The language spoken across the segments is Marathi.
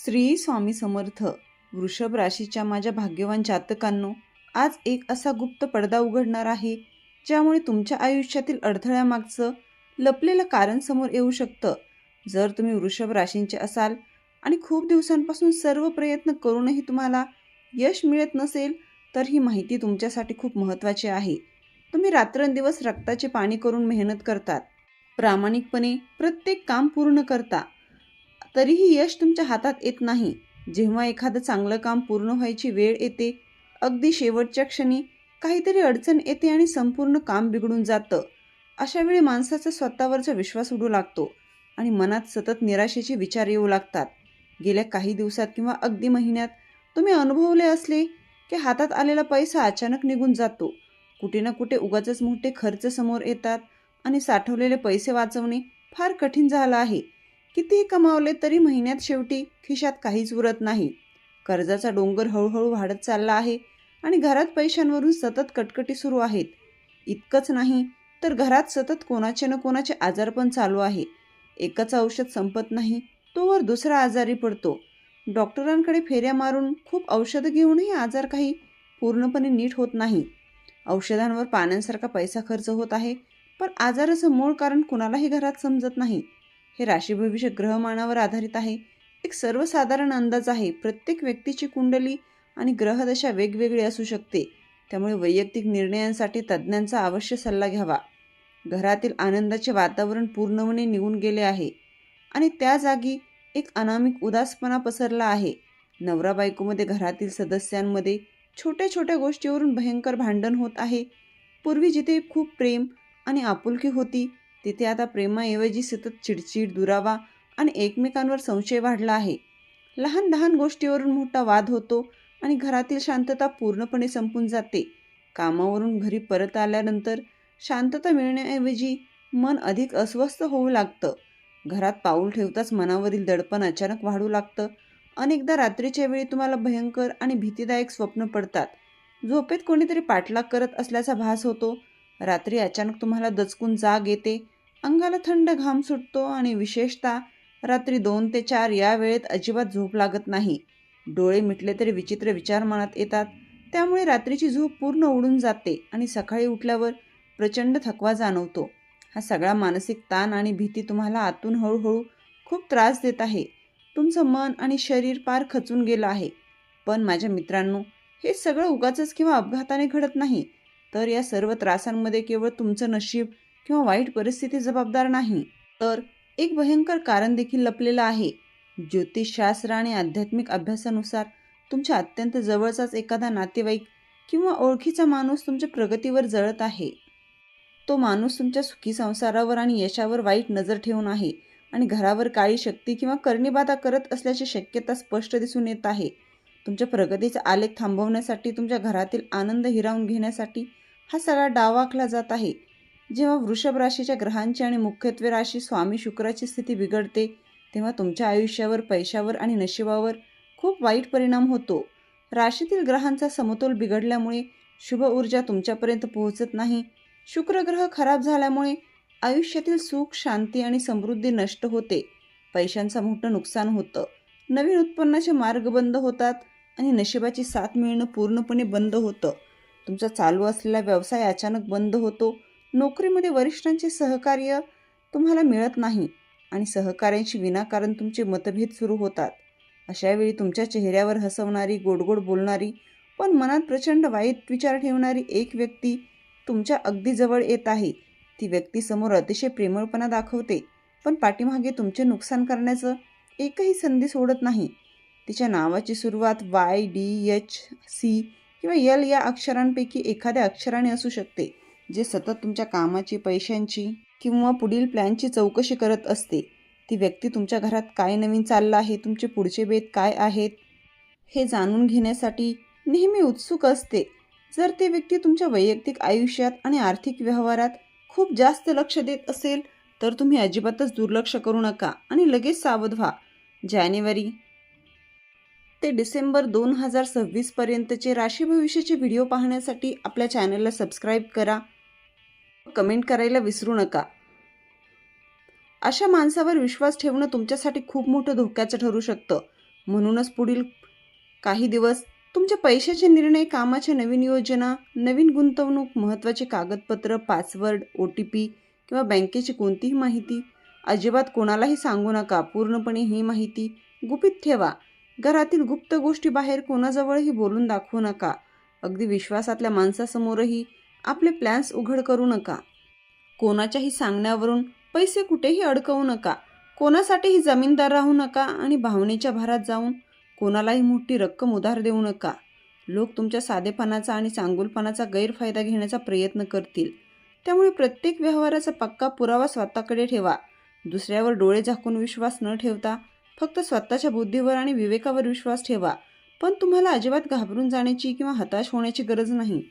श्री स्वामी समर्थ. वृषभ राशीच्या माझ्या भाग्यवान जातकांनो, आज एक असा गुप्त पडदा उघडणार आहे ज्यामुळे तुमच्या आयुष्यातील अडथळ्यामागचं लपलेलं कारण समोर येऊ शकतं. जर तुम्ही वृषभ राशींचे असाल आणि खूप दिवसांपासून सर्व प्रयत्न करूनही तुम्हाला यश मिळत नसेल, तर ही माहिती तुमच्यासाठी खूप महत्त्वाची आहे. तुम्ही रात्रंदिवस रक्ताचे पाणी करून मेहनत करतात, प्रामाणिकपणे प्रत्येक काम पूर्ण करता, तरीही यश तुमच्या हातात येत नाही. जेव्हा एखादं चांगलं काम पूर्ण व्हायची वेळ येते, अगदी शेवटच्या क्षणी काहीतरी अडचण येते आणि संपूर्ण काम बिघडून जातं. अशा वेळी माणसाचा स्वतःवरचा विश्वास उडू लागतो आणि मनात सतत निराशेचे विचार येऊ लागतात. गेल्या काही दिवसात किंवा अगदी महिन्यात तुम्ही अनुभवले असले की हातात आलेला पैसा अचानक निघून जातो. कुठे ना कुठे उगाचच मोठे खर्च समोर येतात आणि साठवलेले पैसे वाचवणे फार कठीण झालं आहे. कितीही कमावले तरी महिन्यात शेवटी खिशात काहीच उरत नाही. कर्जाचा डोंगर हळूहळू वाढत चालला आहे आणि घरात पैशांवरून सतत कटकटी सुरू आहेत. इतकंच नाही तर घरात सतत कोणाचे ना कोणाचे आजारपण चालू आहे. एकच औषध संपत नाही तोवर दुसरा आजारी पडतो. डॉक्टरांकडे फेऱ्या मारून खूप औषधं घेऊनही आजार काही पूर्णपणे नीट होत नाही. औषधांवर पाण्यासारखा पैसा खर्च होत आहे, पण आजाराचं मूळ कारण कुणालाही घरात समजत नाही. हे राशी भविष्य ग्रहमानावर आधारित आहे. एक सर्वसाधारण अंदाज आहे. प्रत्येक व्यक्तीची कुंडली आणि ग्रहदशा वेगवेगळी असू शकते, त्यामुळे वैयक्तिक निर्णयांसाठी तज्ज्ञांचा अवश्य सल्ला घ्यावा. घरातील आनंदाचे वातावरण पूर्णपणे निघून गेले आहे आणि त्या जागी एक अनामिक उदासपणा पसरला आहे. नवरा बायकोमध्ये, घरातील सदस्यांमध्ये छोट्या छोट्या गोष्टीवरून भयंकर भांडण होत आहे. पूर्वी जिथे खूप प्रेम आणि आपुलकी होती, तिथे आता प्रेमाऐवजी सतत चिडचिड, दुरावा आणि एकमेकांवर संशय वाढला आहे. लहान लहान गोष्टीवरून मोठा वाद होतो आणि घरातील शांतता पूर्णपणे संपून जाते. कामावरून घरी परत आल्यानंतर शांतता मिळण्याऐवजी मन अधिक अस्वस्थ होऊ लागतं. घरात पाऊल ठेवताच मनावरील दडपण अचानक वाढू लागतं. अनेकदा रात्रीच्या वेळी तुम्हाला भयंकर आणि भीतीदायक स्वप्न पडतात. झोपेत कोणीतरी पाठलाग करत असल्याचा भास होतो. रात्री अचानक तुम्हाला दचकून जाग येते, अंगाला थंड घाम सुटतो आणि विशेषतः रात्री 2 ते 4 या वेळेत अजिबात झोप लागत नाही. डोळे मिटले तरी विचित्र विचार मनात येतात. त्यामुळे रात्रीची झोप पूर्ण उडून जाते आणि सकाळी उठल्यावर प्रचंड थकवा जाणवतो. हा सगळा मानसिक ताण आणि भीती तुम्हाला आतून हळूहळू खूप त्रास देत आहे. तुमचं मन आणि शरीर पार खचून गेलं आहे. पण माझ्या मित्रांनो, हे सगळं उगाचच किंवा अपघाताने घडत नाही. तर या सर्व त्रासांमध्ये केवळ तुमचं नशीब किंवा वाईट परिस्थिती जबाबदार नाही, तर एक भयंकर कारण देखील लपलेलं आहे. ज्योतिषशास्त्र आणि आध्यात्मिक अभ्यासानुसार तुमच्या अत्यंत जवळचाच एखादा नातेवाईक किंवा ओळखीचा माणूस तुमच्या प्रगतीवर जळत आहे. तो माणूस तुमच्या सुखी संसारावर आणि यशावर वाईट नजर ठेवून आहे आणि घरावर काळी शक्ती किंवा करणीबाधा करत असल्याची शक्यता स्पष्ट दिसून येत आहे. तुमच्या प्रगतीचा आलेख थांबवण्यासाठी, तुमच्या घरातील आनंद हिरावून घेण्यासाठी हा सगळा डाव आखला जात आहे. जेव्हा वृषभ राशीच्या ग्रहांची आणि मुख्यत्वे राशी स्वामी शुक्राची स्थिती बिघडते, तेव्हा तुमच्या आयुष्यावर, पैशावर आणि नशिबावर खूप वाईट परिणाम होतो. राशीतील ग्रहांचा समतोल बिघडल्यामुळे शुभ ऊर्जा तुमच्यापर्यंत पोहोचत नाही. शुक्र ग्रह खराब झाल्यामुळे आयुष्यातील सुख, शांती आणि समृद्धी नष्ट होते. पैशांचं मोठं नुकसान होतं. नवीन उत्पन्नाचे मार्ग बंद होतात आणि नशिबाची साथ मिळणं पूर्णपणे बंद होतं. तुमचा चालू असलेला व्यवसाय अचानक बंद होतो. नोकरीमध्ये वरिष्ठांचे सहकार्य तुम्हाला मिळत नाही आणि सहकाऱ्यांशी विनाकारण तुमचे मतभेद सुरू होतात. अशा वेळी तुमच्या चेहऱ्यावर हसवणारी, गोडगोड बोलणारी, पण मनात प्रचंड वाईट विचार ठेवणारी एक व्यक्ती तुमच्या अगदी जवळ येत आहे. ती व्यक्ती समोर अतिशय प्रेमळपणा दाखवते, पण पाठीमागे तुमचे नुकसान करण्याचं एकही संधी सोडत नाही. तिच्या नावाची सुरुवात YDHC किंवा L या अक्षरांपैकी एखाद्या अक्षराने असू शकते, जे सतत तुमच्या कामाची, पैशांची किंवा पुढील प्लॅनची चौकशी करत असते. ती व्यक्ती तुमच्या घरात काय नवीन चाललं आहे, तुमचे पुढचे बेत काय आहेत, हे जाणून घेण्यासाठी नेहमी उत्सुक असते. जर ती व्यक्ती तुमच्या वैयक्तिक आयुष्यात आणि आर्थिक व्यवहारात खूप जास्त लक्ष देत असेल, तर तुम्ही अजिबातच दुर्लक्ष करू नका आणि लगेच सावध व्हा. जानेवारी ते डिसेंबर 2026 पर्यंतचे राशी भविष्याचे व्हिडिओ पाहण्यासाठी आपल्या चॅनलला सबस्क्राईब करा. कमेंट करायला विसरू नका. अशा माणसावर विश्वास ठेवणं तुमच्यासाठी खूप मोठं धोक्याचं ठरू शकतं. म्हणूनच पुढील काही दिवस तुमचे पैशाचे निर्णय, कामाच्या नवीन योजना, नवीन गुंतवणूक, महत्त्वाचे कागदपत्र, पासवर्ड, OTP किंवा बँकेची कोणतीही माहिती अजिबात कोणालाही सांगू नका. पूर्णपणे ही माहिती गुपित ठेवा. घरातील गुप्त गोष्टी बाहेर कोणाजवळही बोलून दाखवू नका. अगदी विश्वासातल्या माणसासमोरही आपले प्लॅन्स उघड करू नका. कोणाच्याही सांगण्यावरून पैसे कुठेही अडकवू नका. कोणासाठीही जमीनदार राहू नका आणि भावनेच्या भरात जाऊन कोणालाही मोठी रक्कम उधार देऊ नका. लोक तुमच्या साधेपणाचा आणि चांगुलपणाचा गैरफायदा घेण्याचा प्रयत्न करतील. त्यामुळे प्रत्येक व्यवहाराचा पक्का पुरावा स्वतःकडे ठेवा. दुसऱ्यावर डोळे झाकून विश्वास न ठेवता फक्त स्वतःच्या बुद्धीवर आणि विवेकावर विश्वास ठेवा. पण तुम्हाला अजिबात घाबरून जाण्याची किंवा हताश होण्याची गरज नाही,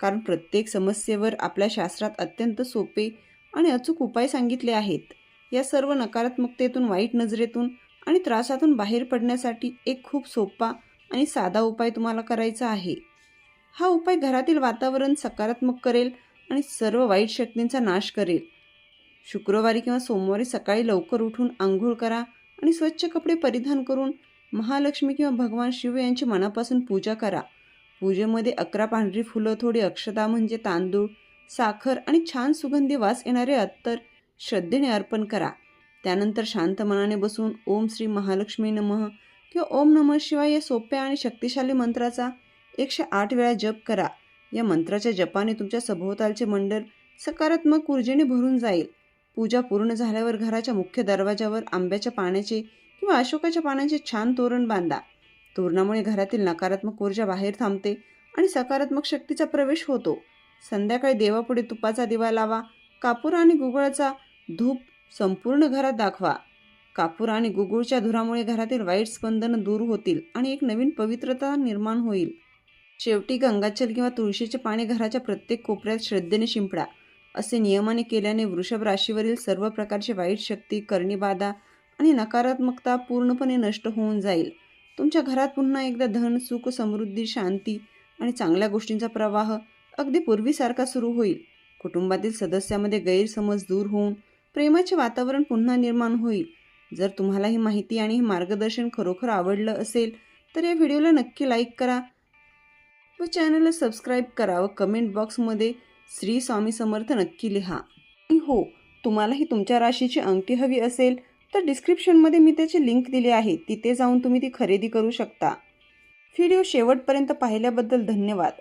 कारण प्रत्येक समस्येवर आपल्या शास्त्रात अत्यंत सोपे आणि अचूक उपाय सांगितले आहेत. या सर्व नकारात्मकतेतून, वाईट नजरेतून आणि त्रासातून बाहेर पडण्यासाठी एक खूप सोपा आणि साधा उपाय तुम्हाला करायचा आहे. हा उपाय घरातील वातावरण सकारात्मक करेल आणि सर्व वाईट शक्तींचा नाश करेल. शुक्रवारी किंवा सोमवारी सकाळी लवकर उठून आंघोळ करा आणि स्वच्छ कपडे परिधान करून महालक्ष्मी किंवा भगवान शिव यांची मनापासून पूजा करा. पूजेमध्ये 11 पांढरी फुलं, थोडी अक्षता म्हणजे तांदूळ, साखर आणि छान सुगंधी वास येणारे अत्तर श्रद्धेने अर्पण करा. त्यानंतर शांत मनाने बसून ओम श्री महालक्ष्मी नमः किंवा ओम नमः शिवाय या सोप्या आणि शक्तिशाली मंत्राचा 108 वेळा जप करा. या मंत्राच्या जपाने तुमच्या सभोवतालचे मंडळ सकारात्मक ऊर्जेने भरून जाईल. पूजा पूर्ण झाल्यावर घराच्या मुख्य दरवाजावर आंब्याच्या पाण्याचे किंवा अशोकाच्या पानांचे छान तोरण बांधा. तोरणामुळे घरातील नकारात्मक ऊर्जा बाहेर थांबते आणि सकारात्मक शक्तीचा प्रवेश होतो. संध्याकाळी देवापुढे तुपाचा दिवा लावा. कापूर आणि गुगळाचा धूप संपूर्ण घरात दाखवा. कापूर आणि गुगुळच्या धुरामुळे घरातील वाईट स्पंदनं दूर होतील आणि एक नवीन पवित्रता निर्माण होईल. शेवटी गंगाजल किंवा तुळशीचे पाणी घराच्या प्रत्येक कोपऱ्यात श्रद्धेने शिंपडा. असे नियमाने केल्याने वृषभ राशीवरील सर्व प्रकारची वाईट शक्ती, करणीबाधा आणि नकारात्मकता पूर्णपणे नष्ट होऊन जाईल. तुमच्या घरात पुन्हा एकदा धन, सुख, समृद्धी, शांती आणि चांगल्या गोष्टींचा प्रवाह अगदी पूर्वीसारखा सुरू होईल. कुटुंबातील सदस्यामध्ये गैरसमज दूर होऊन प्रेमाचे वातावरण पुन्हा निर्माण होईल. जर तुम्हाला ही माहिती आणि हे मार्गदर्शन खरोखर आवडलं असेल तर या व्हिडिओला नक्की लाईक करा व चॅनलला सबस्क्राईब करा व कमेंट बॉक्समध्ये श्री स्वामी समर्थ नक्की लिहा. आणि हो, तुम्हालाही तुमच्या राशीची अंगठी हवी असेल तर डिस्क्रिप्शनमध्ये मी त्याची लिंक दिली आहे. तिथे जाऊन तुम्ही ती खरेदी करू शकता. व्हिडिओ शेवटपर्यंत पाहिल्याबद्दल धन्यवाद.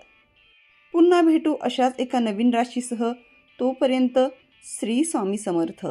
पुन्हा भेटू अशाच एका नवीन राशीसह. तोपर्यंत श्री स्वामी समर्थ.